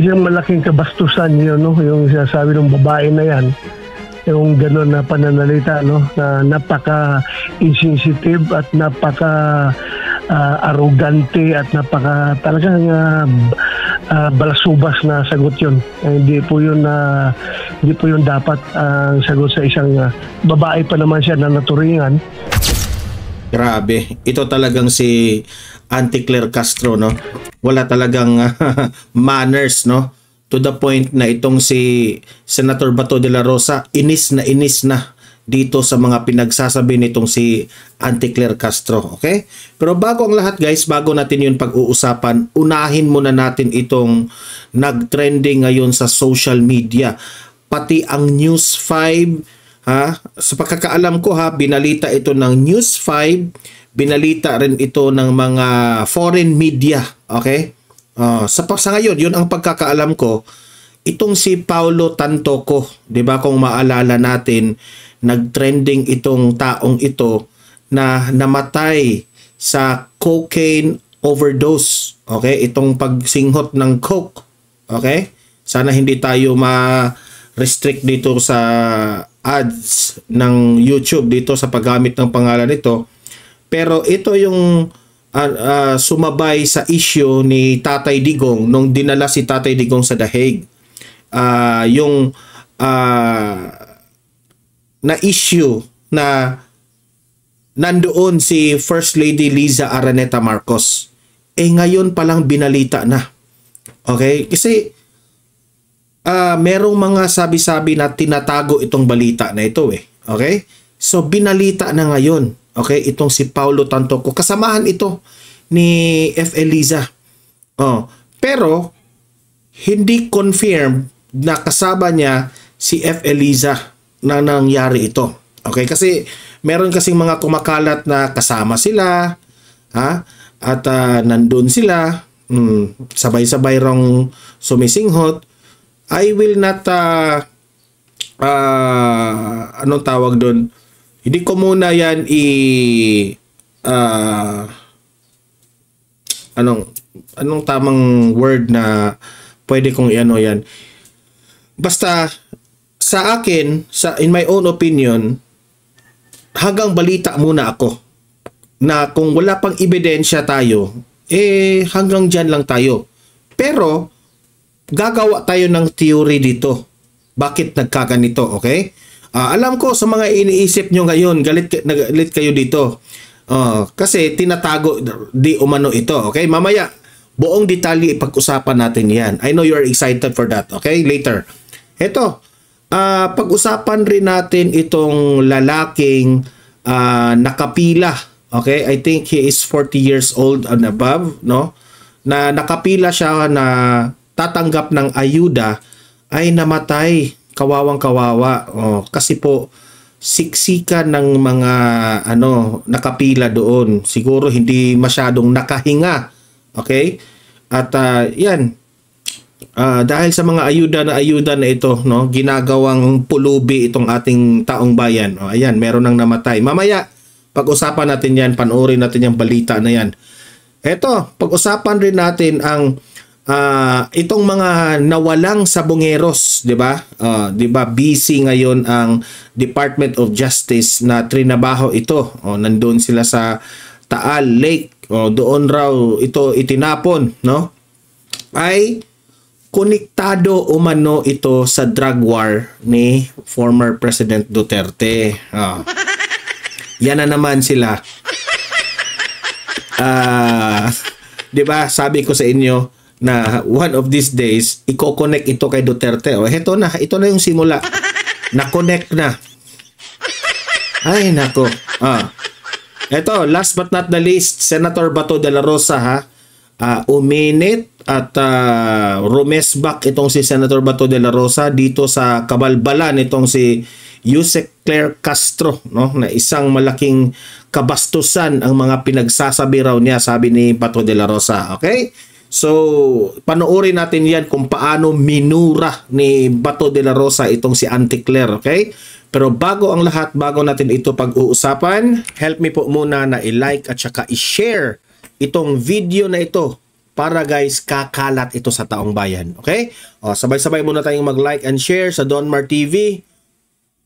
isang malaking kabastusan yun, no? Yung sinasabi ng babae na yan, yung gano'n na pananalita, no? Na napaka-insensitive at napaka-arrogante at napaka talagang balasubas na sagot yun. Hindi po yun dapat ang sagot sa isang babae pa naman siya na naturingan. Grabe. Ito talagang si Auntie Claire Castro, no? Wala talagang manners, no? To the point na itong si Senator Bato de la Rosa, inis na dito sa mga pinagsasabi nitong si Auntie Claire Castro, okay? Pero bago ang lahat, guys, bago natin yun pag-uusapan, unahin muna natin itong nag-trending ngayon sa social media. Pati ang News 5, ha? Sa pagkakaalam ko, ha, binalita ito ng News 5, binalita rin ito ng mga foreign media, okay? Sa ngayon, yun ang pagkakaalam ko, itong si Paulo Tantoco, 'di ba, kung maalala natin, nag-trending itong taong ito na namatay sa cocaine overdose, okay? Itong pagsinghot ng coke, okay? Sana hindi tayo ma-restrict dito sa ads ng YouTube dito sa paggamit ng pangalan nito. Pero ito yung sumabay sa issue ni Tatay Digong nung dinala si Tatay Digong sa The Hague. Yung na issue na nandoon si First Lady Liza Araneta Marcos. Ngayon palang binalita na. Okay? Kasi merong mga sabi-sabi na tinatago itong balita na ito eh. Okay? So binalita na ngayon. Okay? Itong si Paulo Tantoco. Kasamahan ito ni F. Eliza. Pero hindi confirmed na kasama niya si F. Eliza na nangyari ito. Okay? Kasi meron kasing mga kumakalat na kasama sila, ha? At nandun sila, sabay-sabay rong sumisinghot. I will not anong tawag doon? Hindi ko muna yan anong tamang word na pwede kong iano yan. Basta sa akin, in my own opinion, hanggang balita muna ako na kung wala pang ebidensya tayo, hanggang dyan lang tayo. Pero gagawa tayo ng theory dito. Bakit nagkaganito, okay? Alam ko sa mga iniisip nyo ngayon, galit kayo dito. Kasi tinatago di umano ito, okay? Mamaya, buong detalye ipag-usapan natin yan. I know you're excited for that, okay? Later. Ito, pag-usapan rin natin itong lalaking nakapila, okay? I think he is 40 years old and above, no? Na nakapila siya na tatanggap ng ayuda ay namatay. Kawawang-kawawa. Kasi po siksikan ng mga nakapila doon. Siguro hindi masyadong nakahinga. Okay? At yan. Dahil sa mga ayuda na ito, no, ginagawang pulubi itong ating taong bayan. Ayan, meron nang namatay. Mamaya, pag-usapan natin yan, panoorin natin yung balita na yan. Eto, pag-usapan rin natin ang itong mga nawalang sabongeros, 'di ba? 'Di ba busy ngayon ang Department of Justice na trinabaho ito. Nandoon sila sa Taal Lake. Doon raw ito itinapon, no? Ay konektado umano ito sa drug war ni former President Duterte. Yan na naman sila. 'Di ba? Sabi ko sa inyo na one of these days, i-connect ito kay Duterte. Ito na yung simula. Na-connect na. Ay, nako. Ito, last but not the least, Senator Bato de la Rosa, ha? Uminit at rumesbak itong si Senator Bato de la Rosa dito sa kabalbalan itong si Yusek Claire Castro, no? Na isang malaking kabastusan ang mga pinagsasabi raw niya, sabi ni Bato de la Rosa. Okay? So, panoorin natin yan kung paano minura ni Bato de la Rosa itong si Auntie Claire, okay? Pero bago ang lahat, bago natin ito pag-uusapan, help me po muna na i-like at saka i-share itong video na ito para guys kakalat ito sa taong bayan. Okay? O, sabay-sabay muna tayong mag-like and share sa Donmar TV.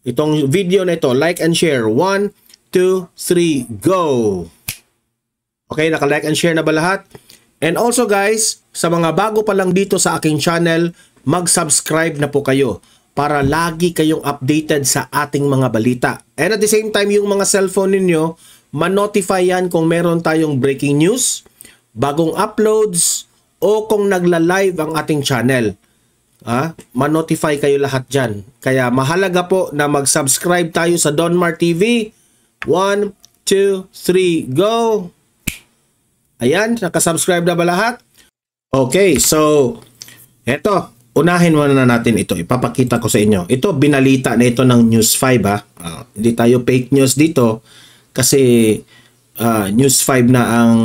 Itong video na ito, like and share. 1, 2, 3, go! Okay, naka-like and share na ba lahat? And also guys, sa mga bago pa lang dito sa aking channel, mag-subscribe na po kayo para lagi kayong updated sa ating mga balita. And at the same time, yung mga cellphone ninyo, ma-notify yan kung meron tayong breaking news, bagong uploads, o kung nagla-live ang ating channel. Ma-notify kayo lahat dyan. Kaya mahalaga po na mag-subscribe tayo sa Donmar TV. 1, 2, 3, go! Ayan, nakasubscribe na ba lahat? Okay, so eto, unahin muna na natin ito. Ipapakita ko sa inyo. Ito, binalita na ito ng News 5. Hindi tayo fake news dito kasi News 5 na ang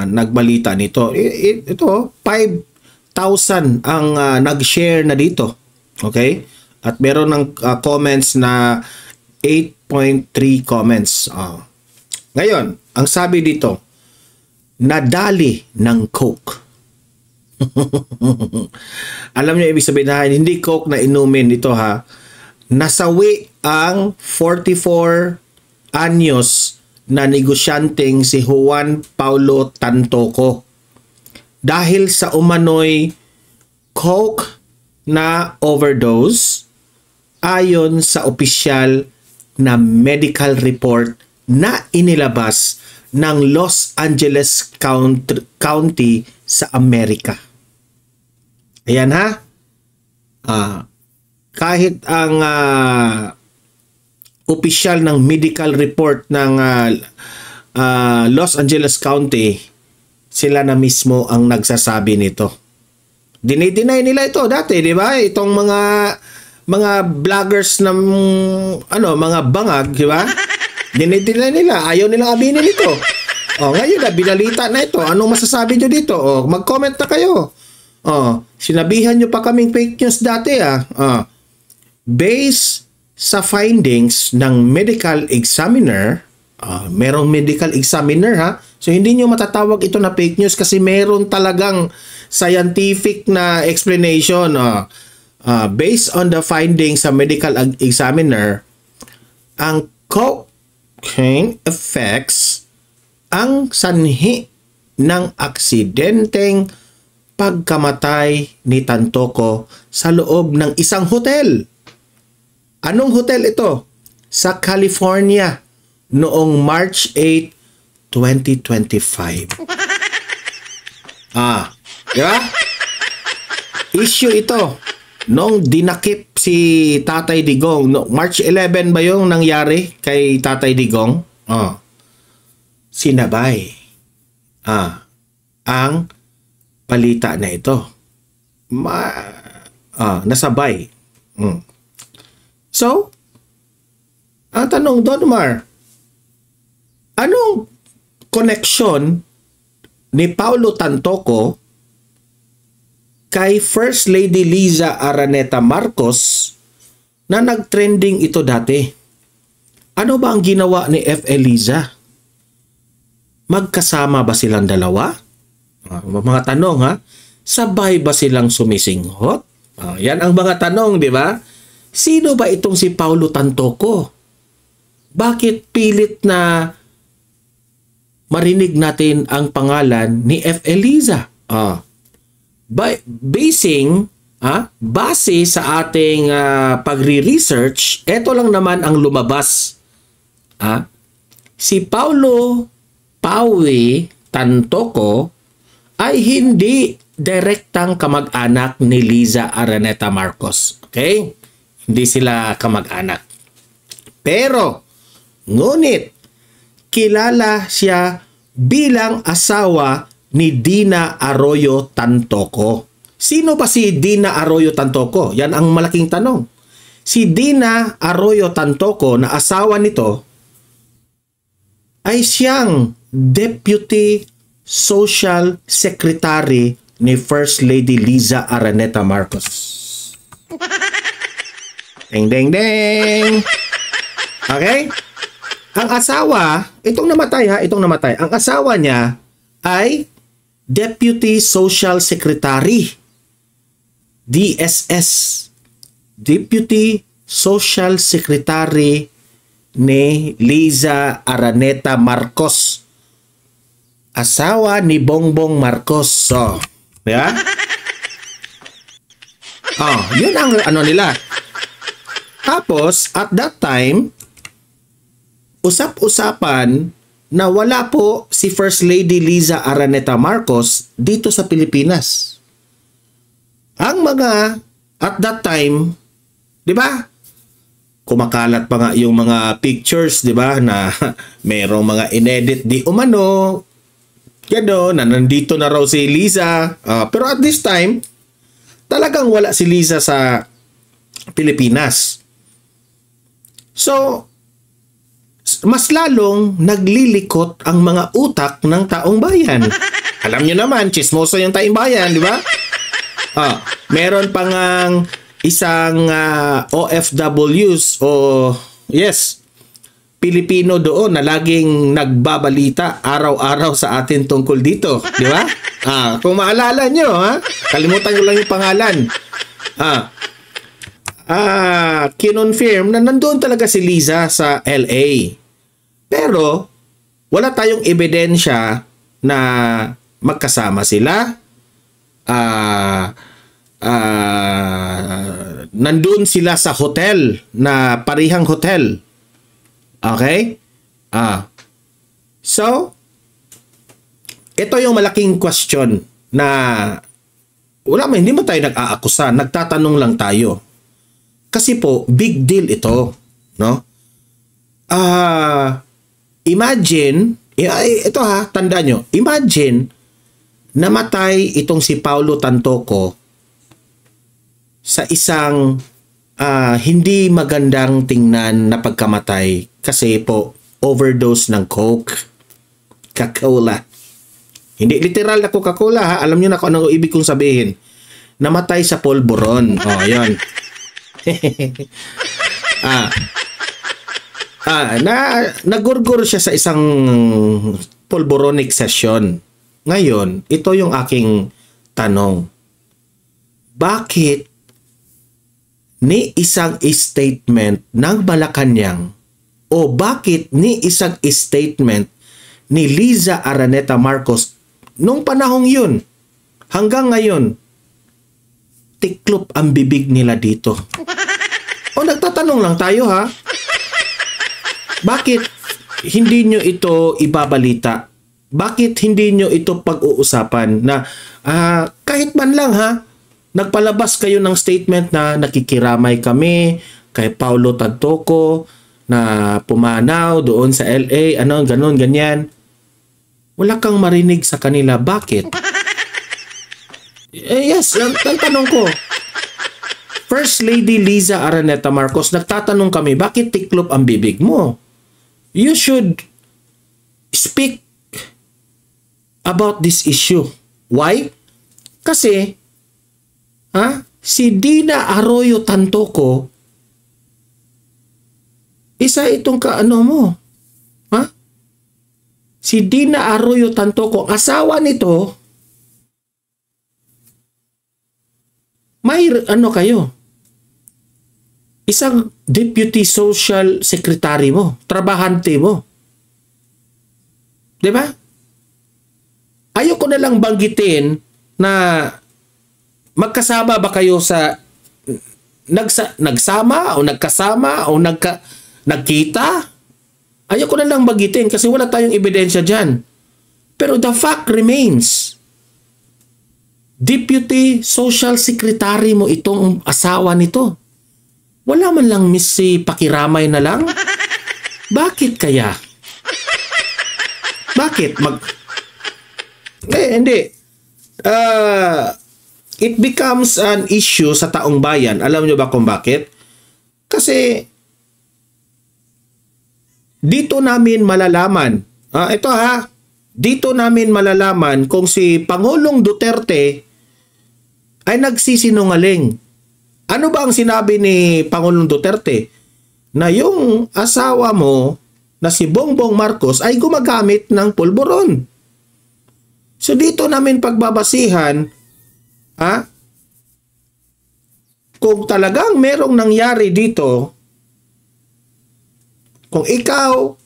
nagbalita nito. Ito, 5,000 ang nag-share na dito. Okay? At meron ng comments na 8.3 comments. Ngayon, ang sabi dito, nadali ng Coke. Alam niyo ibig sabihin na hindi Coke na inumin ito ha. Nasawi ang 44 anyos na negosyanteng si Juan Paulo Tantoco dahil sa umano'y Coke na overdose ayon sa opisyal na medical report na inilabas ng Los Angeles County sa Amerika. Ayan ha. Kahit ang opisyal ng medical report ng Los Angeles County, sila na mismo ang nagsasabi nito. Dinideny nila ito dati, di ba? Itong mga vloggers ng mga bangag, di ba? Dinideny nila, ayaw nilang aminin ito. Ngayon na binalita na ito. Anong masasabi nyo dito? Mag-comment na kayo. Sinabihan nyo pa kaming fake news dati based sa findings ng medical examiner, merong medical examiner ha. So hindi nyo matatawag ito na fake news kasi meron talagang scientific na explanation. Based on the findings sa medical examiner, ang cocaine effects ang sanhi ng aksidenteng pagkamatay ni Tantoco sa loob ng isang hotel. Anong hotel ito? Sa California noong March 8, 2025. Di ba? Issue ito nung dinakip si Tatay Digong. March 11 ba yung nangyari kay Tatay Digong? Sinabay ang balita na ito. Nasabay. So, ang tanong, Donmar, anong connection ni Paulo Tantoco kay First Lady Liza Araneta Marcos na nag-trending ito dati? Ano ba ang ginawa ni F.L. Liza? Magkasama ba silang dalawa? Mga tanong ha? Sabay ba silang sumisinghot? Yan ang mga tanong, di ba? Sino ba itong si Paulo Tantoco? Bakit pilit na marinig natin ang pangalan ni F.L. Liza? Base sa ating pagre-research, ito lang naman ang lumabas. Si Paulo Paui Tantoco ay hindi direktang kamag-anak ni Liza Araneta Marcos. Okay? Hindi sila kamag-anak. Pero, ngunit, kilala siya bilang asawa ni Dina Arroyo Tantoco. Sino ba si Dina Arroyo Tantoco? Yan ang malaking tanong. Si Dina Arroyo Tantoco na asawa nito ay siyang Deputy Social Secretary ni First Lady Liza Araneta Marcos. Ding ding ding. Okay? Ang asawa, itong namatay. Ang asawa niya ay Deputy Social Secretary, DSS, Deputy Social Secretary ni Liza Araneta Marcos, asawa ni Bongbong Marcos. So, yeah? Yun ang ano nila. Tapos, at that time, usap-usapan na wala po si First Lady Liza Araneta Marcos dito sa Pilipinas. Ang mga, at that time, di ba? Kumakalat pa nga yung mga pictures, di ba? Na merong mga inedit di umano, gano'n, na nandito na raw si Liza. Pero at this time, talagang wala si Liza sa Pilipinas. So, mas lalong naglilikot ang mga utak ng taong bayan. Alam nyo naman, chismoso yung taong bayan, di ba? Meron pa ngang isang OFWs o yes, Pilipino doon na laging nagbabalita araw-araw sa atin tungkol dito, di ba? Kung maalala nyo, kalimutan ko lang yung pangalan. Kinonfirm na nandoon talaga si Liza sa LA. Pero wala tayong ebidensya na magkasama sila. Nandoon sila sa hotel na parihang hotel. Okay? So, ito yung malaking question na hindi mo tayo nag-aakusa, nagtatanong lang tayo. Kasi po, big deal ito, no? Imagine, ito tandaan nyo, imagine, namatay itong si Paulo Tantoco sa isang hindi magandang tingnan na pagkamatay kasi po, overdose ng Coca-Cola. Hindi literal na Coca-Cola, alam nyo na kung ano ibig kong sabihin. Namatay sa polvoron. Yun. Nagurgur siya sa isang polvoronic session. Ngayon, ito yung aking tanong. Bakit ni isang statement ng Malacanang o bakit ni isang statement ni Liza Araneta Marcos nung panahong yun hanggang ngayon tiklop ang bibig nila dito? O nagtatanong lang tayo bakit hindi nyo ito ibabalita? Bakit hindi nyo ito pag-uusapan na kahit man lang nagpalabas kayo ng statement na nakikiramay kami kay Paulo Tantoco na pumanaw doon sa LA, ganon, ganyan. Wala kang marinig sa kanila. Bakit? Yes, ang tanong ko. First Lady Liza Araneta Marcos, nagtatanong kami, bakit tiklop ang bibig mo? You should speak about this issue. Why? Kasi, si Dina Arroyo Tantoco, isa itong mo. Si Dina Arroyo Tantoco, asawa nito, may kayo, isang deputy social secretary mo, trabahante mo. Diba? Ayoko na lang banggitin na magkasama ba kayo sa nagsama o nagkasama o nagkita? Ayoko na lang banggitin kasi wala tayong ebidensya dyan. Pero the fact remains, Deputy Social Secretary mo itong asawa nito. Wala man lang si pakiramay na lang? Bakit kaya? Bakit? Hindi. It becomes an issue sa taong bayan. Alam nyo ba kung bakit? Kasi dito namin malalaman. Dito namin malalaman kung si Pangulong Duterte ay nagsisinungaling. Ano ba ang sinabi ni Pangulong Duterte? Na yung asawa mo na si Bongbong Marcos ay gumagamit ng pulburon. So dito namin pagbabasihan, kung talagang merong nangyari dito, kung ikaw,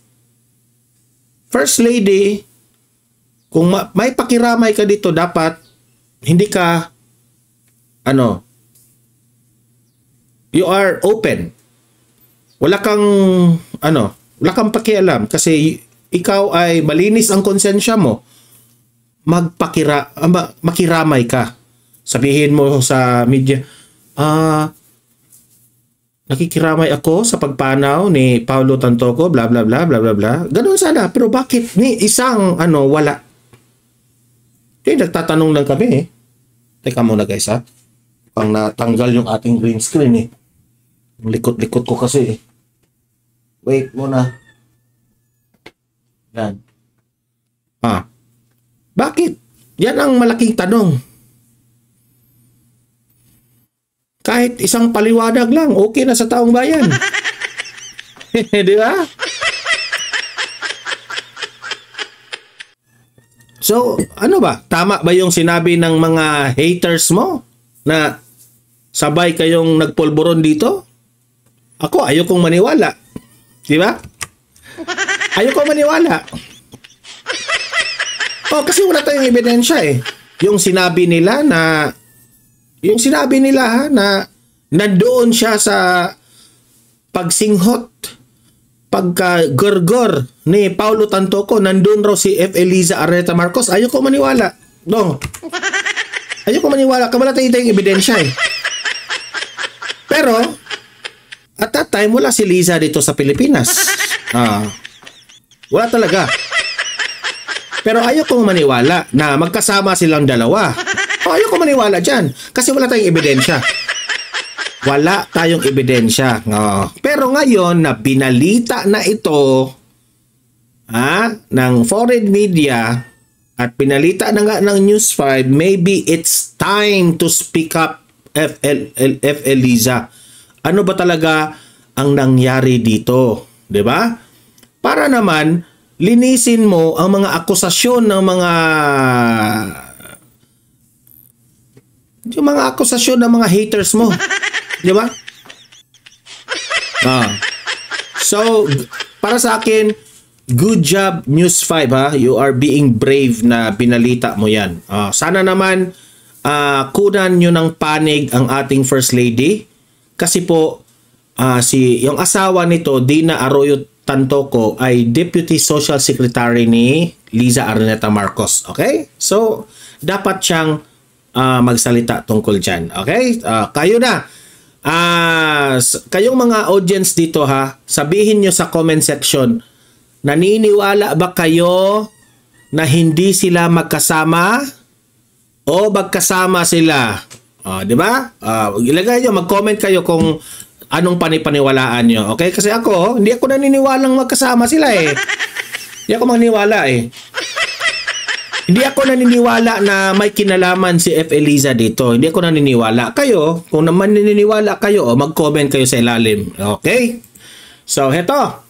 First Lady, kung may pakiramay ka dito, dapat hindi ka, you are open. Wala kang pakialam kasi ikaw ay malinis ang konsensya mo. Makiramay ka. Sabihin mo sa media, nakikiramay ako sa pagpanaw ni Paulo Tantoco, bla bla bla bla bla bla. Ganun sana, pero bakit ni isang wala? Nagtatanong lang kami eh. Teka muna guys ha. Pang natanggal yung ating green screen eh. Likot-likot ko kasi eh. Wait muna. Yan. Bakit? Yan ang malaking tanong. Kahit isang paliwanag lang, okay na sa taong bayan. Di ba? So, ano ba? Tama ba yung sinabi ng mga haters mo na sabay kayong nagpulburon dito? Ako, ayokong maniwala. Di ba? Ayokong maniwala. Kasi wala tayong ebidensya eh. Yung sinabi nila na nandoon siya sa pagsinghot, pagka-gorgor ni Paulo Tantoco, nandun raw si F. Eliza Araneta Marcos. Ayoko maniwala. No. Ayoko maniwala. Wala tayong ebidensya eh. Pero, at that time, wala si Liza dito sa Pilipinas. Wala talaga. Pero ayoko maniwala na magkasama silang dalawa. Ayoko maniwala dyan. Kasi wala tayong ebidensya. Wala tayong ebidensya. Pero ngayon na binalita na ito ng foreign media at pinalita na nga ng News 5, maybe it's time to speak up, F. Eliza. Ano ba talaga ang nangyari dito? 'Di ba? Para naman linisin mo ang mga akusasyon ng mga akusasyon ng mga haters mo. Di ba? So, para sa akin, good job News 5 ha. You are being brave na binalita mo yan. Sana naman kunan nyo ng panig ang ating First Lady. Kasi po, yung asawa nito, Dina Arroyo Tantoco, ay Deputy Social Secretary ni Liza Araneta Marcos. Okay? So, dapat siyang magsalita tungkol dyan. Okay? Kayo na. Kayong mga audience dito ha, sabihin nyo sa comment section, naniniwala ba kayo na hindi sila magkasama o magkasama sila? Di ba? Ilagay nyo, mag-comment kayo kung anong panipaniwalaan nyo. Okay? Kasi ako, hindi ako naniniwalang magkasama sila eh. Hindi ako maniniwala eh. Hindi ako naniniwala na may kinalaman si F. Eliza dito. Hindi ako naniniwala. Kayo, kung naman naniniwala kayo, mag-comment kayo sa ilalim. Okay? So, heto.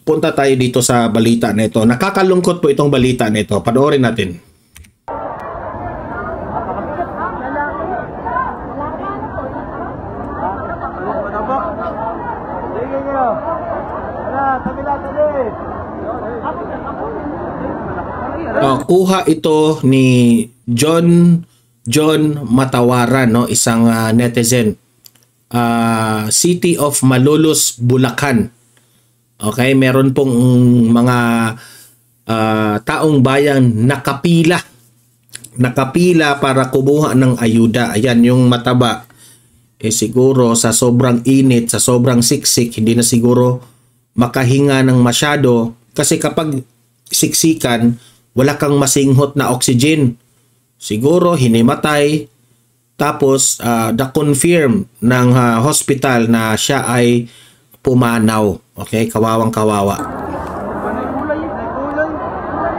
Punta tayo dito sa balita na ito. Nakakalungkot po itong balita na ito. Panoorin natin. Kuha ito ni John Matawaran, no, isang netizen. City of Malolos, Bulacan. Okay, meron pong mga taong bayan nakapila para kumuha ng ayuda. Ayan, yung mataba. Siguro sa sobrang init, sa sobrang siksik, hindi na siguro makahinga ng masyado. Kasi kapag siksikan, wala kang masinghot na oxygen. Siguro hinimatay. Tapos na-confirm ng hospital na siya ay pumanaw. Okay, kawawang kawawa.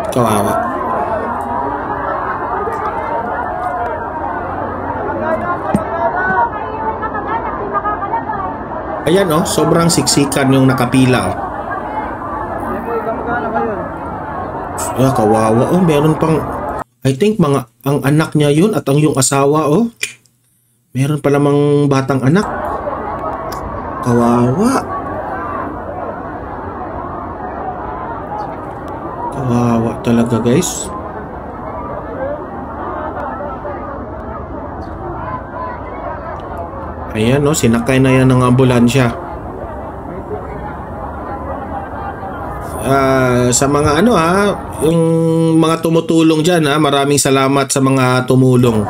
Kawawa. Ayan sobrang siksikan yung nakapila. Kawawa. Meron pang I think ang anak niya yun at ang yung asawa, oh. Meron pa lamang batang anak. Kawawa. Kawawa talaga, guys. Ayan, no, sinakay na yan ng ambulansya. Sa mga ano yung mga tumutulong dyan maraming salamat sa mga tumulong.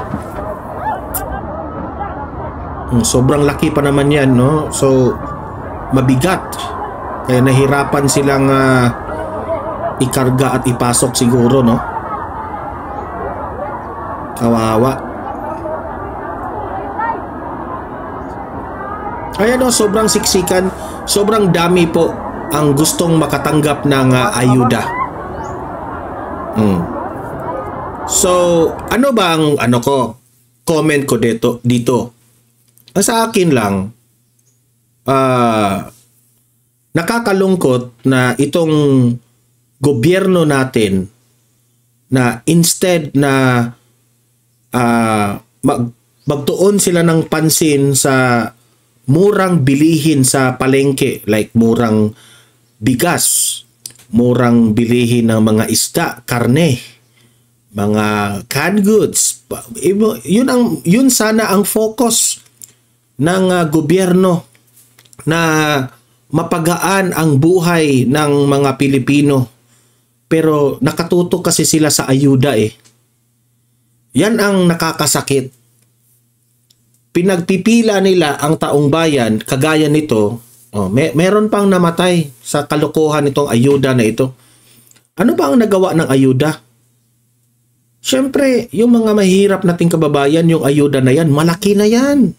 Sobrang laki pa naman yan, no? So, mabigat. Kaya nahirapan silang ikarga at ipasok siguro, no? Kawawa. Ayan, no, sobrang siksikan, sobrang dami po ang gustong makatanggap ng ayuda. So, ano ba ang comment ko dito? Sa akin lang, nakakalungkot na itong gobyerno natin na instead na magtuon sila ng pansin sa murang bilihin sa palengke, like murang bigas, murang bilihin ng mga isda, karne, mga canned goods. Yun sana ang focus ng gobyerno, na mapagaan ang buhay ng mga Pilipino. Pero nakatutok kasi sila sa ayuda eh. Yan ang nakakasakit. Pinagpipila nila ang taong bayan, kagaya nito. Meron pang namatay sa kalokohan nitong ayuda na ito. Ano ba ang nagawa ng ayuda? Siyempre, yung mga mahirap nating kababayan, yung ayuda na yan, malaki na yan.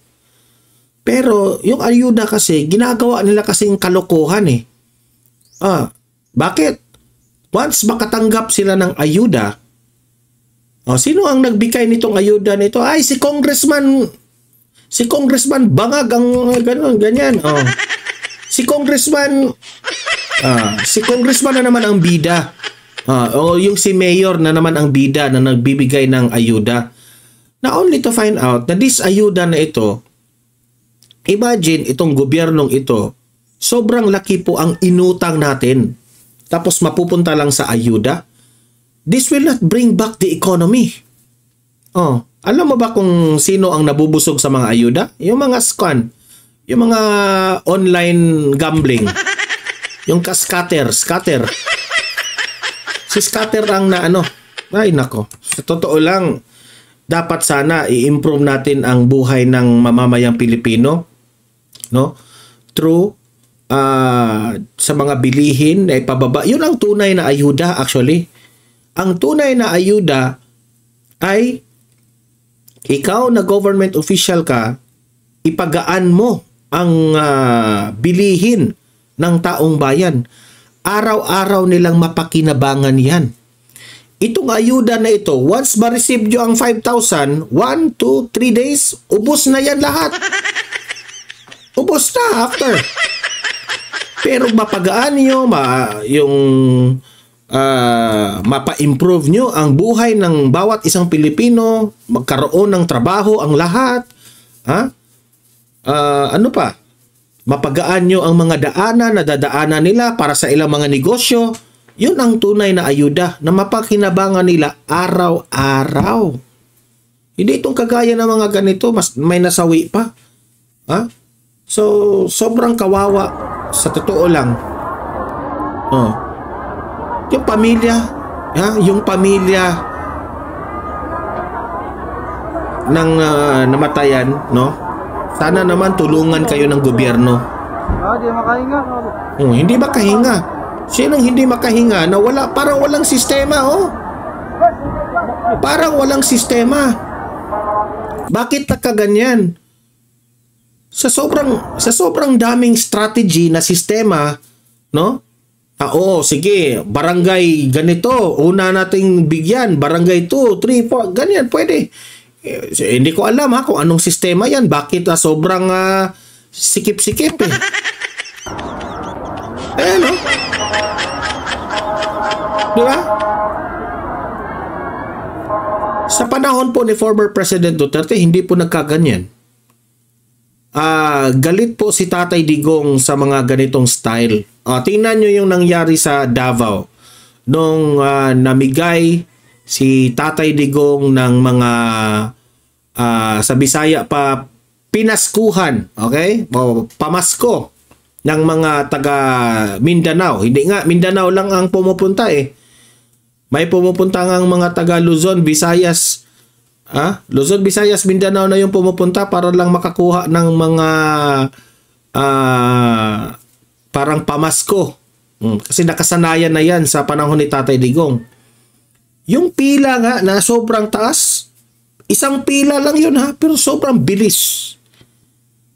Pero yung ayuda kasi, ginagawa nila kasing kalokohan eh. Bakit? Once makatanggap sila ng ayuda, sino ang nagbigay nitong ayuda nito? Ay, si Congressman Bangag ang ganyan. Si Congressman na naman ang bida. Yung si Mayor na naman ang bida na nagbibigay ng ayuda. Na only to find out na this ayuda na ito, imagine itong gobyernong ito, sobrang laki po ang inutang natin. Tapos mapupunta lang sa ayuda. This will not bring back the economy. Alam mo ba kung sino ang nabubusog sa mga ayuda? Yung mga scam, yung mga online gambling, yung scatter. Si scatter ang ay nako. Sa totoo lang, dapat sana i-improve natin ang buhay ng mamamayang Pilipino, no? Through sa mga bilihin na ipababa. Yun ang tunay na ayuda actually. Ang tunay na ayuda ay ikaw na government official ka, ipagaan mo ang bilihin ng taong bayan. Araw-araw nilang mapakinabangan yan. Itong ayuda na ito, once ma-receive nyo ang 5,000, 1, 2, 3 days, ubos na yan lahat. Ubos na after. Pero mapagaan nyo, mapa-improve nyo ang buhay ng bawat isang Pilipino, magkaroon ng trabaho ang lahat. Ano pa? Mapagaan nyo ang mga daanan na dadaanan nila para sa ilang mga negosyo. Yun ang tunay na ayuda na mapakinabangan nila araw-araw. Hindi itong kagaya ng mga ganito, mas may nasawi pa. So, sobrang kawawa sa totoo lang. Yung pamilya ng namatayan, no? Sana naman tulungan kayo ng gobyerno. Hindi makahinga. Hindi makahinga. Sinong hindi makahinga na parang walang sistema, Parang walang sistema. Bakit nakaganyan? Sa sobrang daming strategy na sistema, no? Sige, barangay ganito, una nating bigyan, barangay 2, 3, 4, ganyan, pwede. Hindi ko alam kung anong sistema yan, bakit sobrang sikip-sikip eh. No? Di ba? Sa panahon po ni former President Duterte, hindi po nagkaganyan. Galit po si Tatay Digong sa mga ganitong style. Tingnan nyo yung nangyari sa Davao. Nung namigay si Tatay Digong ng mga sa Bisaya pa pinaskuhan, okay? O pamasko ng mga taga Mindanao. Hindi nga Mindanao lang ang pumupunta eh. May pumupunta ang mga taga Luzon, Visayas, Luzon, Visayas, Mindanao na yung pumupunta para lang makakuha ng mga parang pamasko. Kasi nakasanayan na yan sa panahon ni Tatay Digong. Yung pila nga na sobrang taas, isang pila lang yun pero sobrang bilis.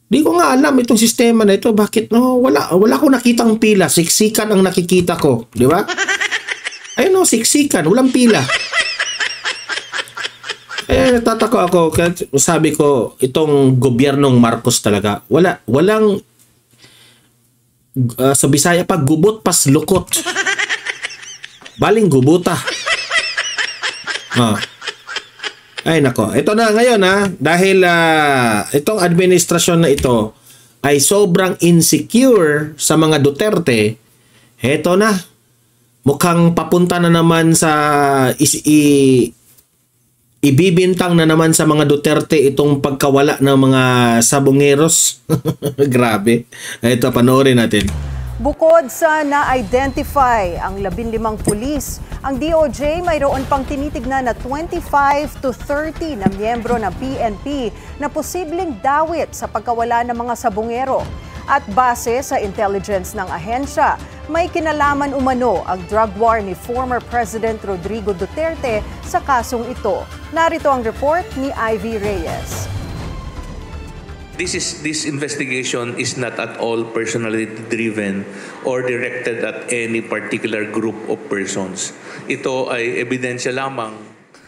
Di ko nga alam itong sistema na ito, bakit wala ko nakitang pila, siksikan ang nakikita ko, di ba? Ayun siksikan, walang pila. Natatako ako, sabi ko, itong gobyernong Marcos talaga, walang sa Bisaya pa, gubot pas lukot. Baling gubuta. Ay nako, ito na ngayon dahil itong administrasyon na ito ay sobrang insecure sa mga Duterte, eto na, mukhang papunta na naman sa ibibintang na naman sa mga Duterte itong pagkawala ng mga sabongeros. Grabe. Ito, panoorin natin. Bukod sa na-identify ang 15 pulis, ang DOJ mayroon pang tinitignan na 25 to 30 na miyembro ng PNP na posibleng dawit sa pagkawala ng mga sabongero. At base sa intelligence ng ahensya, may kinalaman umano ang drug war ni former President Rodrigo Duterte sa kasong ito. Narito ang report ni Ivy Reyes. This investigation is not at all personally driven or directed at any particular group of persons. Ito ay ebidensya lamang.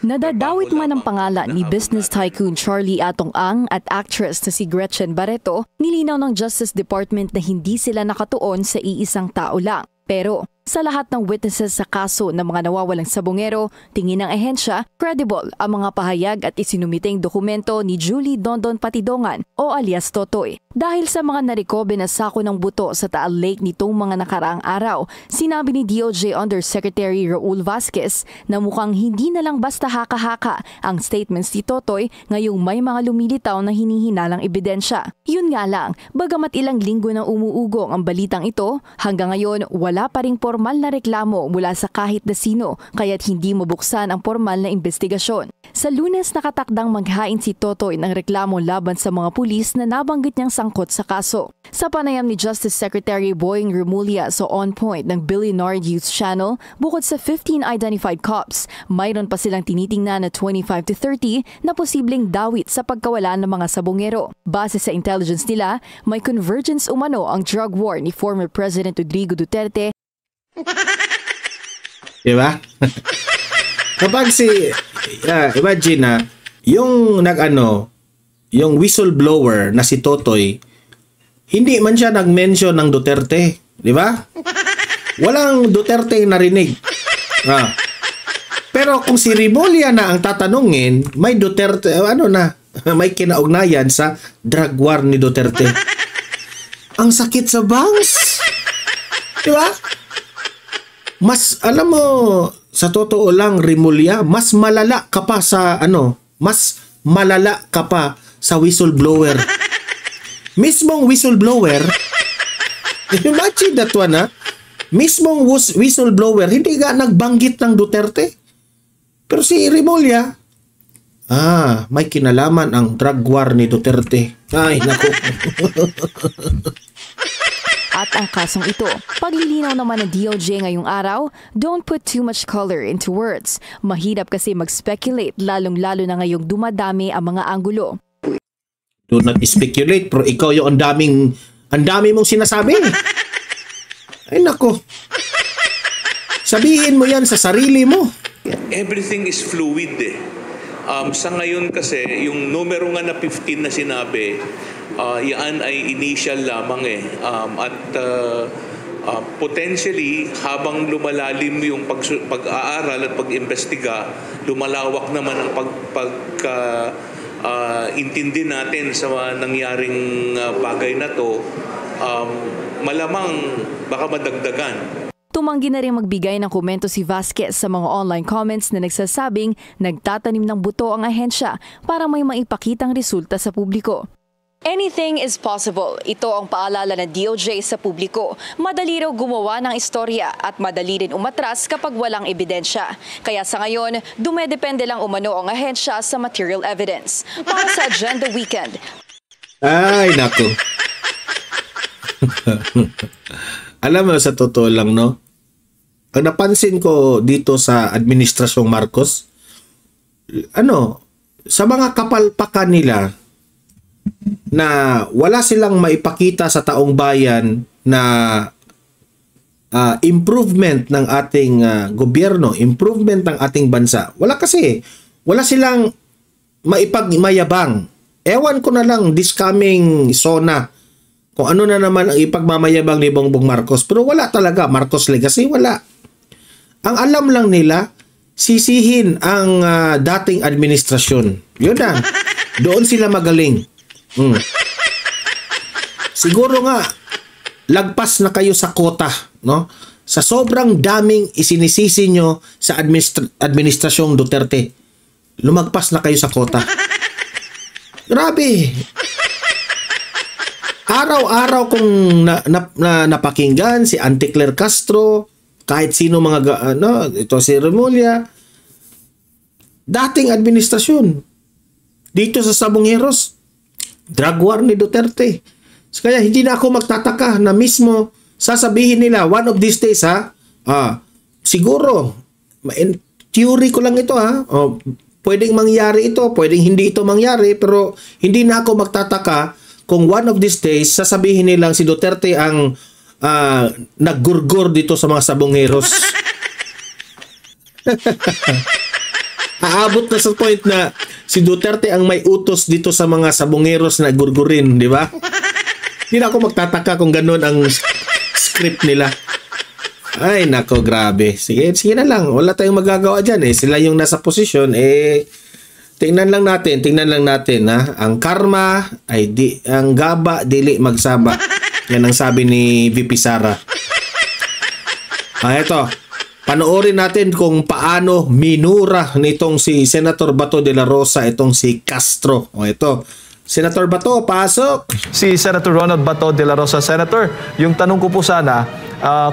Nadadawit man ang pangalan ni business tycoon Charlie Atong Ang at actress na si Gretchen Barreto, nilinaw ng Justice Department na hindi sila nakatuon sa iisang tao lang. Pero sa lahat ng witnesses sa kaso ng mga nawawalang sabongero, tingin ng ahensya, credible ang mga pahayag at isinumiteng dokumento ni Julie Dondon Patidongan o alias Totoy. Dahil sa mga narikobe na sako ng buto sa Taal Lake nitong mga nakaraang araw, sinabi ni DOJ Undersecretary Raul Vasquez na mukhang hindi na lang basta haka-haka ang statements ni Totoy ngayong may mga lumilitaw na hinihinalang ebidensya. Yun nga lang, bagamat ilang linggo nang umuugong ang balitang ito, hanggang ngayon wala pa ring formal na reklamo mula sa kahit na sino kaya't hindi mabuksan ang formal na investigasyon. Sa Lunes nakatakdang maghain si Totoy ng reklamo laban sa mga pulis na nabanggit niyang sangkot sa kaso. Sa panayam ni Justice Secretary Boying Remulla sa On Point ng Billionaire News Channel, bukod sa 15 identified cops, mayroon pa silang tinitingnan na 25 to 30 na posibleng dawit sa pagkawala ng mga sabongero. Base sa intelligence nila, may convergence umano ang drug war ni former President Rodrigo Duterte. Diba? Kapag imagine yung yung whistleblower na si Totoy, hindi man siya nag-mention ng Duterte, di ba? Walang Duterte narinig. Pero kung si Remulla na ang tatanungin, may Duterte, may kinaugnayan sa drug war ni Duterte. Ang sakit sa bangs. Di ba? Mas, alam mo, sa totoo lang, Remulla, mas malala ka pa sa, mas malala ka pa sa whistleblower. Mismong whistleblower, imagine that one, mismong whistleblower, hindi nga nagbanggit ng Duterte. Pero si Remulla, may kinalaman ang drug war ni Duterte. Ay, naku. At ang kasong ito, paglilinaw naman ng DOJ ngayong araw, don't put too much color into words. Mahirap kasi mag-speculate lalong-lalo na ngayong dumadami ang mga anggulo. Do not speculate, pero ikaw yung ang dami mong sinasabi. Ay nako. Sabihin mo yan sa sarili mo. Everything is fluid sa ngayon kasi, yung numero nga na 15 na sinabi, yan ay initial lamang Potentially, habang lumalalim yung pag-aaral at pag-imbestiga, lumalawak naman ang intindi natin sa nangyaring bagay na to, malamang baka madagdagan. Tumanggi na rin magbigay ng komento si Vasquez sa mga online comments na nagsasabing nagtatanim ng buto ang ahensya para may maipakitang resulta sa publiko. Anything is possible. Ito ang paalala ng DOJ sa publiko. Madali raw gumawa ng istorya at madali rin umatras kapag walang ebidensya. Kaya sa ngayon, dumedepende lang umano ang ahensya sa material evidence. Para sa Agenda Weekend. Ay, naku. Alam mo, sa totoo lang, no? Ang napansin ko dito sa Administrasyong Marcos, sa mga kapalpakan nila, na wala silang maipakita sa taong bayan na improvement ng ating gobyerno, improvement ng ating bansa. Wala silang maipagmayabang. Ewan ko na lang this coming SONA kung ano na naman ang ipagmamayabang ni Bongbong Marcos. Pero wala talaga. Marcos legacy, wala. Ang alam lang nila, sisihin ang dating administrasyon. Yun lang. Doon sila magaling. Siguro nga lagpas na kayo sa kota, no? Sa sobrang daming isinisisi nyo sa administrasyong Duterte. Lumagpas na kayo sa kota. Grabe. Araw-araw kong napakinggan si Auntie Claire Castro, kahit sino mga ito si Remulla, dating administrasyon dito sa Sabongeros, drug war ni Duterte. Kaya hindi na ako magtataka na mismo sasabihin nila one of these days, siguro theory ko lang ito, pwedeng mangyari ito, pwedeng hindi ito mangyari, pero hindi na ako magtataka kung one of these days sasabihin nilang si Duterte ang naggurgur dito sa mga Sabongeros. Aabot na sa point na si Duterte ang may utos dito sa mga Sabongeros na gurgurin, di ba? Hindi na ako magtataka kung ganun ang script nila. Ay, nako, grabe. Sige na lang. Wala tayong magagawa dyan eh. Sila yung nasa posisyon, tingnan lang natin, ha? Ang karma ay ang gaba, dili magsaba. Yan ang sabi ni VP Sara. Ito. Panoorin natin kung paano minura nitong si Senator Bato de la Rosa itong si Castro. Ito. Senator Bato, pasok. Si Senator Ronald Bato de la Rosa. Senator, yung tanong ko po sana,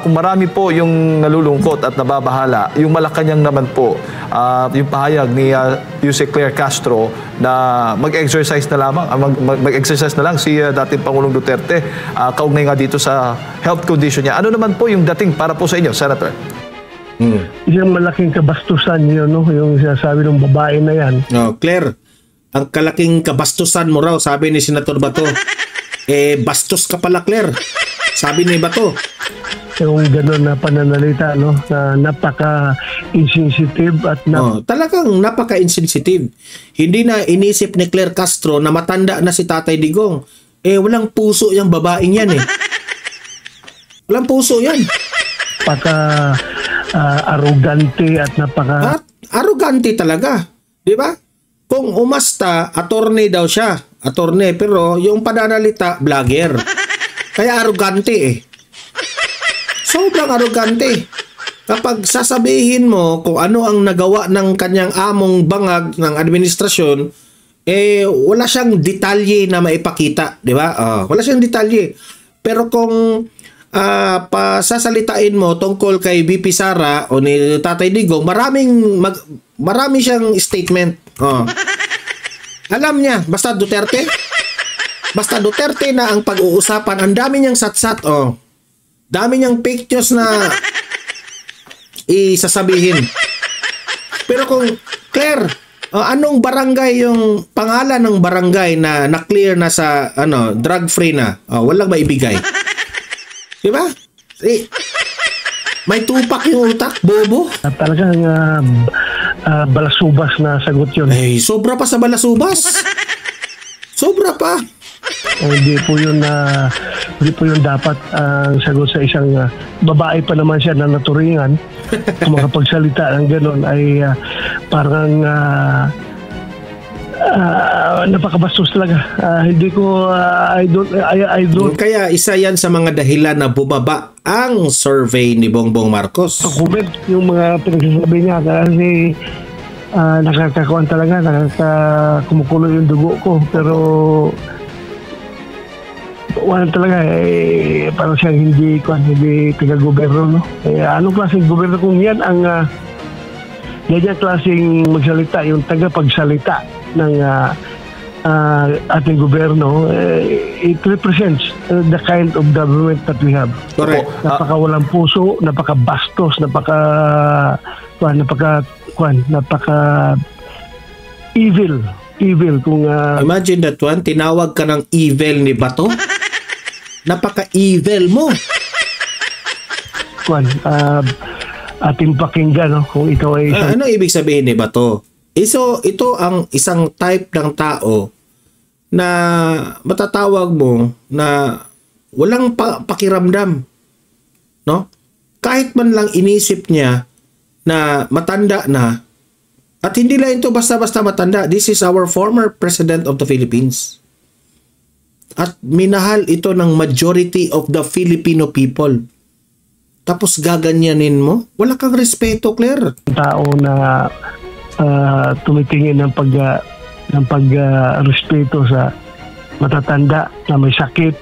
kung marami po yung nalulungkot at nababahala, yung Malacanang naman po, yung pahayag ni Yuse Claire Castro na mag-exercise na lamang, mag-exercise na lang si dating Pangulong Duterte, kaugnay nga dito sa health condition niya. Ano naman po yung dating para po sa inyo, Senator? Isang malaking kabastusan yun, no? Yung sinasabi ng babae na yan. Claire, ang kalaking kabastusan mo raw, sabi ni Senator Bato. Bastos ka pala, Claire. Sabi ni Bato. Yung gano'n na pananalita, no? Na napaka-insensitive at talagang napaka-insensitive. Hindi na inisip ni Claire Castro na matanda na si Tatay Digong. Walang puso yung babaeng yan eh. Walang puso yan. Arrogante at arrogante talaga. Di ba? Kung umasta, attorney daw siya. Attorney, pero yung pananalita, vlogger. Kaya arrogante eh. Sobrang arrogante. Kapag sasabihin mo kung ano ang nagawa ng kanyang among bangag ng administrasyon, wala siyang detalye na maipakita. Di ba? Wala siyang detalye. Pero kung pasasalitain mo tungkol kay VP Sara o ni Tatay Digong, marami siyang statement. Alam niya, basta Duterte na ang pag-uusapan. Ang dami niyang satsat. Dami niyang fake news na isasabihin. Pero kung Claire, anong barangay yung pangalan ng barangay na na-clear na sa drug-free na? Walang maibigay. Diba? May tupak yung utak, bobo. Talagang balasubas na sagot yun. Sobra pa sa balasubas. Sobra pa. Hindi po yun dapat ang sagot sa isang babae pa naman siya na naturingan. Kung makapagsalita ng gano'n ay parang napakabastos talaga. Hindi ko I don't Kaya isa yan sa mga dahilan na bumaba ang survey ni Bongbong Marcos. comment yung mga pinagsasabi niya kasi nakakakuan talaga, kumukulo yung dugo ko, pero wala talaga parang siyang hindi taga-gobyerno, no? Anong klaseng gobyerno kung yan ang ganyan klaseng magsalita, yung tagapagsalita ng ating gobyerno, it represents the kind of government that we have. Correct. Napakawalang puso, napakabastos, napaka evil kung Imagine that one, tinawag ka ng evil ni Bato. Napaka-evil mo. ating pakinggan, no? Kung ikaw ay Ano ibig sabihin ni Bato? So, ito ang isang type ng tao na matatawag mo na walang pakiramdam. No? Kahit man lang inisip niya na matanda na, at hindi lang ito basta-basta matanda. This is our former President of the Philippines. At minahal ito ng majority of the Filipino people. Tapos gaganyanin mo? Wala kang respeto, Claire. tao na tumitingin ng pagrespeto sa matatanda na may sakit.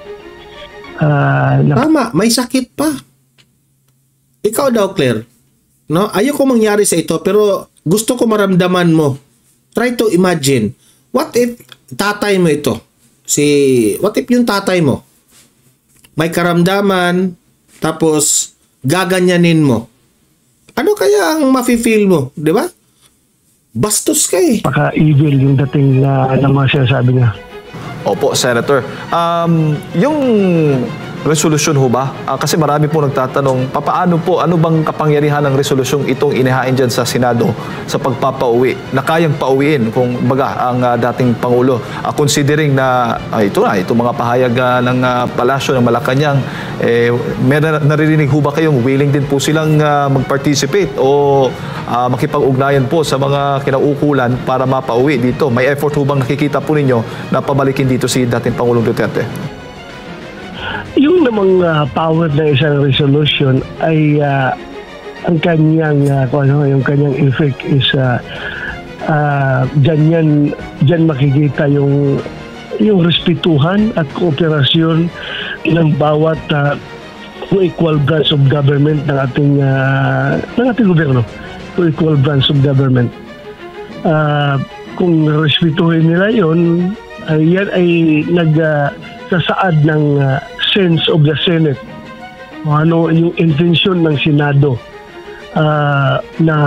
Tama, may sakit pa. Ikaw daw, Claire. No? Ayoko mangyari sa ito, pero gusto ko maramdaman mo. Try to imagine. What if tatay mo ito? What if yung tatay mo? May karamdaman, tapos gaganyanin mo. Ano kaya ang mafe-feel mo? Di ba? Bastos ka eh. Paka-evil yung dating na mga sinasabi niya. Opo, Senator. Yung resolusyon ho ba? Kasi marami po nagtatanong, papaano po, ano bang kapangyarihan ng resolusyong itong inihain dyan sa Senado sa pagpapauwi, na kayang pauwiin kung baga ang dating Pangulo, considering na itong mga pahayag ng Palasyo ng Malacanang, may naririnig ho ba kayong willing din po silang mag-participate o makipag-ugnayan po sa mga kinaukulan para mapauwi dito? May effort ho bang nakikita po ninyo na pabalikin dito si dating Pangulong Duterte? Yung namang power na isang resolution ay ang kanyang yung kanyang effect is dyan makikita yung respetuhan at kooperasyon ng bawat equal branch of government ng ating gobyerno, equal branch of government. Kung respetuhin nila yon, yan ay nagsasaad ng sense of the Senate, ano yung intention ng Senado na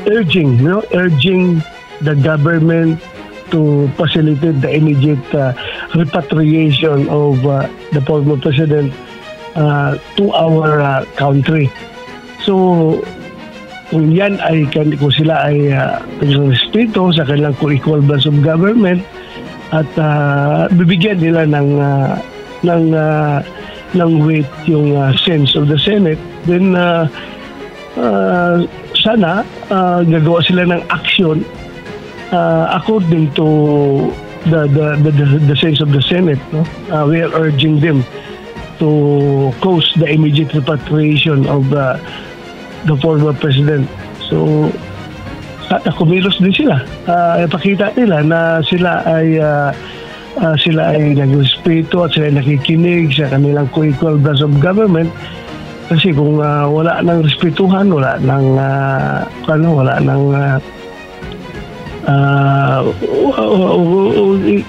urging the government to facilitate the immediate repatriation of the former president to our country. So kung yan ay, kung sila ay respeto sa kanilang co-equal branch of government at bibigyan nila ng weight yung sense of the Senate, then sana gagawa sila ng action according to the sense of the Senate. No? We are urging them to cause the immediate repatriation of the former president. So kumilos din sila. Ipakita nila na sila ay nagrespeto at sila nakikinig sa kanilang co-equal branch of government. Kasi kung wala nang respetuhan, wala nang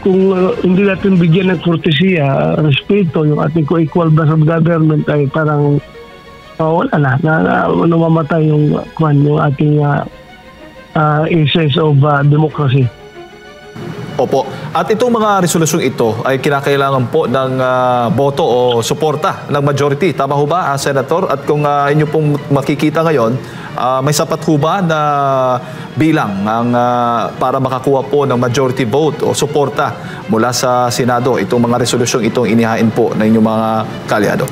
kung hindi natin bigyan ng kortesiya, respeto yung ating co-equal branch of government, ay parang wala na namamatay yung ating essence of democracy. Opo. At itong mga resolusyong ito ay kinakailangan po ng boto o suporta ng majority. Tama ho ba, Senator? At kung inyo pong makikita ngayon, may sapat ho ba na bilang para makakuha po ng majority vote o suporta mula sa Senado itong mga resolusyong itong inihain po ng inyong mga kalyado?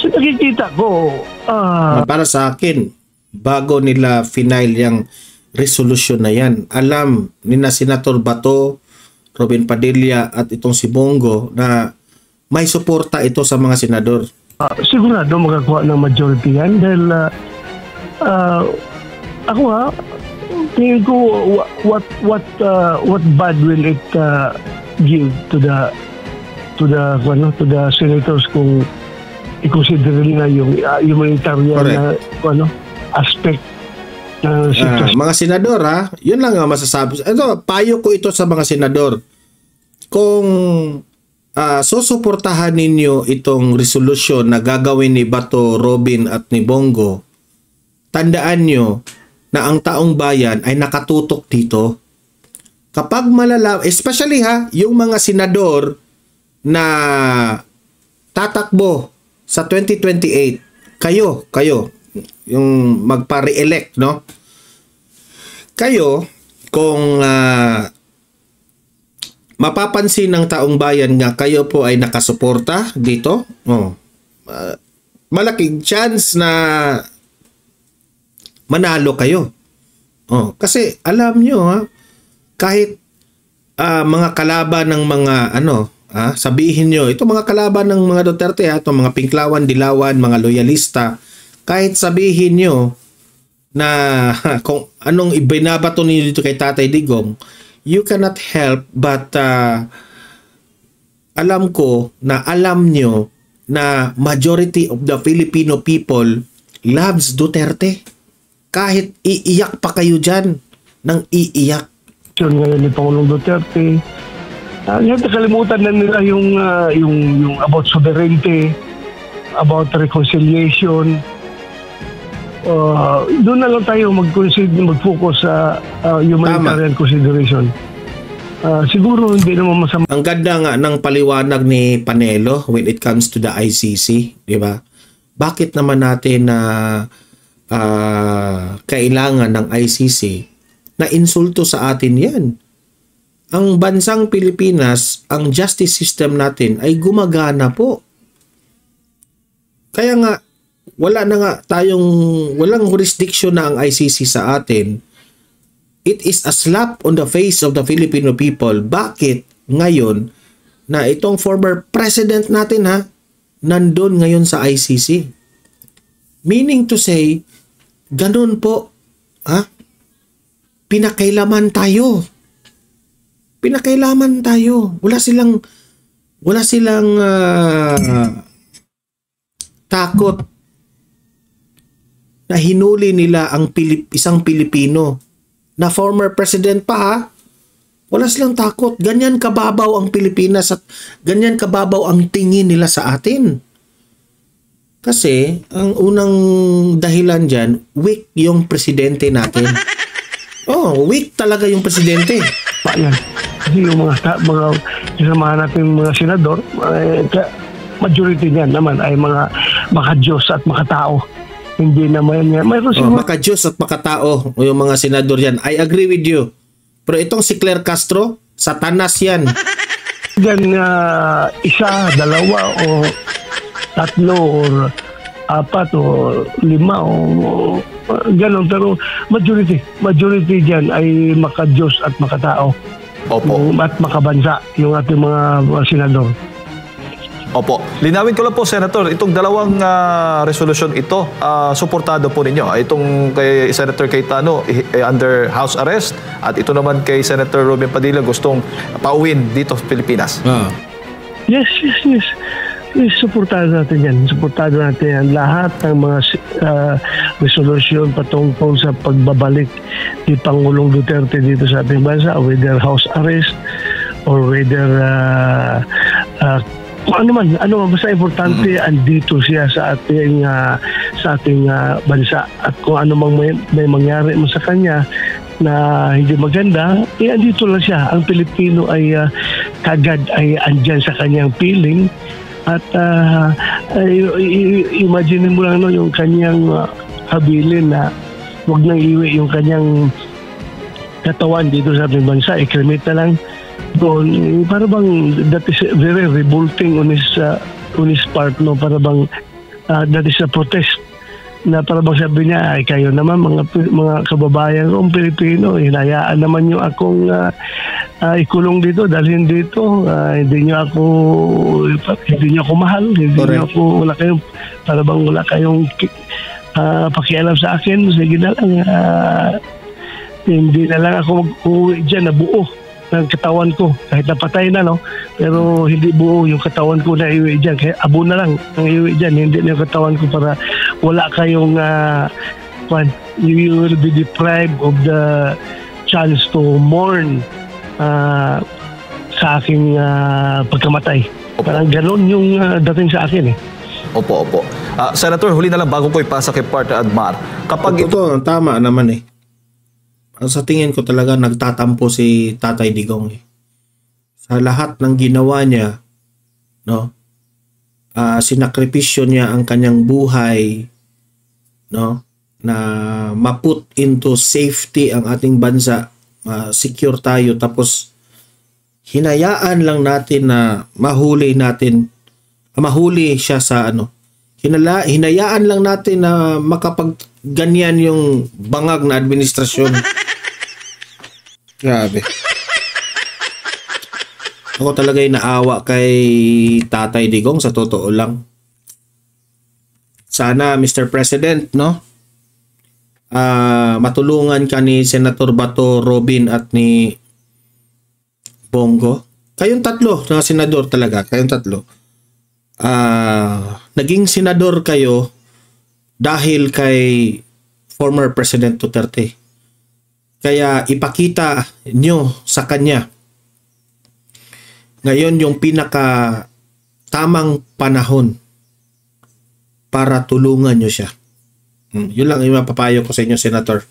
So nakikita ko, Para sa akin, bago nila final yung resolution na yan, alam ni na Senator Bato, Robin Padilla at itong si Bongo na may suporta ito sa mga senador. sigurado makakuha ng majority yan dahil ako tingin ko what bad will it give to the senators kung i-consider nila yung humanitarian na aspect ng situation. Mga senador yun lang ang masasabi. Ito, payo ko ito sa mga senador. Kung susuportahan ninyo itong resolution na gagawin ni Bato, Robin at ni Bongo, tandaan nyo na ang taong bayan ay nakatutok dito. Kapag especially yung mga senador na tatakbo sa 2028, kayo, yung magpa-re-elect, no? Kayo, kung mapapansin ng taong bayan nga kayo po ay nakasuporta dito, malaking chance na manalo kayo. Kasi alam nyo, kahit mga kalaban ng mga sabihin nyo, ito mga kalaban ng mga Duterte, ito mga Pinklawan, Dilawan, mga loyalista, kahit sabihin nyo na kung anong ibinabato niyo dito kay Tatay Digong, you cannot help but alam ko na alam nyo na majority of the Filipino people loves Duterte. Kahit iiyak pa kayo dyan ng iiyak. Ngayon ni Pangulong Duterte, nakalimutan na nila yung about sovereignty, about reconciliation. Doon na lang tayo mag-focus sa humanitarian consideration. Siguro hindi naman masama. Ang ganda nga ng paliwanag ni Panelo when it comes to the ICC, di ba? Bakit naman natin na kailangan ng ICC na insulto sa atin yan? Ang bansang Pilipinas, ang justice system natin ay gumagana po. Kaya nga, walang jurisdiction na ang ICC sa atin. It is a slap on the face of the Filipino people. Bakit ngayon na itong former president natin nandun ngayon sa ICC? Meaning to say, ganun po, pinakailaman tayo. Pinakailaman tayo. Wala silang takot na hinuli nila ang isang Pilipino na former president pa Wala silang takot. Ganyan kababaw ang Pilipinas at ganyan kababaw ang tingin nila sa atin. Kasi ang unang dahilan dyan, weak yung presidente natin. Weak talaga yung presidente. Yan. Kasi yung mga kasamahan natin mga senador, majority niyan naman ay mga makadiyos at makatao. Hindi naman yan. Makadiyos at makatao yung mga senador yan. I agree with you. Pero itong si Claire Castro, satanas yan. Yan, isa, dalawa o tatlo o apat o lima o gano'n. Pero majority dyan ay makadiyos at makatao. Opo. At makabansa yung ating mga senador. Opo. Linawin ko lang po, Senator, itong dalawang resolusyon ito, suportado po ninyo. Itong kay Senator Cayetano under house arrest at ito naman kay Senator Robin Padilla gustong pauwin dito sa Pilipinas. Yes. Suportado natin yan. Suportado natin yan. Lahat ng mga resolution patungkol sa pagbabalik ni Pangulong Duterte dito sa ating bansa, whether house arrest or whether kung ano man, basta importante andito siya sa ating bansa at kung ano mang may mangyari mo sa kanya, na hindi maganda, andito lang siya. Ang Pilipino ay kagad ay andyan sa kanyang feeling. At imagine mo lang yung kanyang habilin na huwag nang iwi yung kanyang katawan dito sa ating bansa. I-cremate na lang doon. Para bang that is very revolting on his part, no? Para bang that is a protest na para bang sabi niya, ay kayo naman mga kababayan kong Pilipino, hinayaan naman yung akong ikulong dito, dalhin dito, hindi niyo ako mahal, wala kayong, para bang wala kayong pakialam sa akin, sige na lang, hindi na lang ako mag-uwi dyan na buo ng katawan ko, kahit napatay na, no? Pero hindi buo yung katawan ko na iwi dyan, kaya abo na lang ang iwi dyan, hindi na yung katawan ko para wala kayong you will be deprived of the chance to mourn sa aking pagkamatay. Parang ganon yung dating sa akin eh. Opo. Senator, huli na lang bago ko ipasa kay Partner Admar. Kapag ito, tama naman eh. Sa tingin ko talaga nagtatampo si Tatay Digong eh. Sa lahat ng ginawa niya, no? Sinakripisyo niya ang kanyang buhay, no? Na ma-put into safety ang ating bansa, secure tayo, tapos hinayaan lang natin na mahuli siya sa hinayaan lang natin na makapagganyan yung bangag na administrasyon. Grabe. Ako talaga yung naawa kay Tatay Digong, sa totoo lang. Sana, Mr. President, no? Matulungan ka ni Senator Bato, Robin at ni Bongo. Kayong tatlo, na senador talaga, kayong tatlo. Naging senador kayo dahil kay former President Duterte. Kaya ipakita nyo sa kanya ngayon yung pinaka tamang panahon para tulungan nyo siya. Yun lang yung mapapayo ko sa inyo, Senator.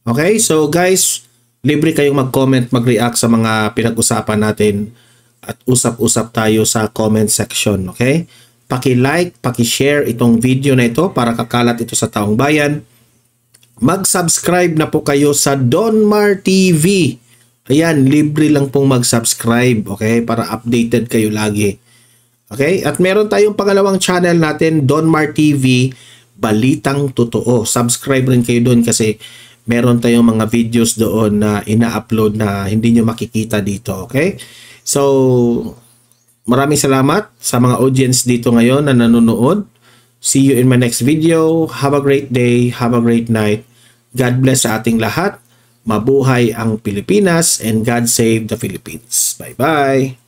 Okay? So guys, libre kayong mag-comment, mag-react sa mga pinag-usapan natin at usap-usap tayo sa comment section. Okay? Paki-like, paki-share itong video na ito para kakalat ito sa taong bayan. Mag-subscribe na po kayo sa Donmar TV. Ayan, libre lang pong mag-subscribe, okay? Para updated kayo lagi. Okay? At meron tayong pangalawang channel natin, Donmar TV, Balitang Totoo. Subscribe rin kayo doon kasi meron tayong mga videos doon na ina-upload na hindi nyo makikita dito, okay? So, maraming salamat sa mga audience dito ngayon na nanonood. See you in my next video. Have a great day. Have a great night. God bless sa ating lahat. Mabuhay ang Pilipinas and God save the Philippines. Bye-bye.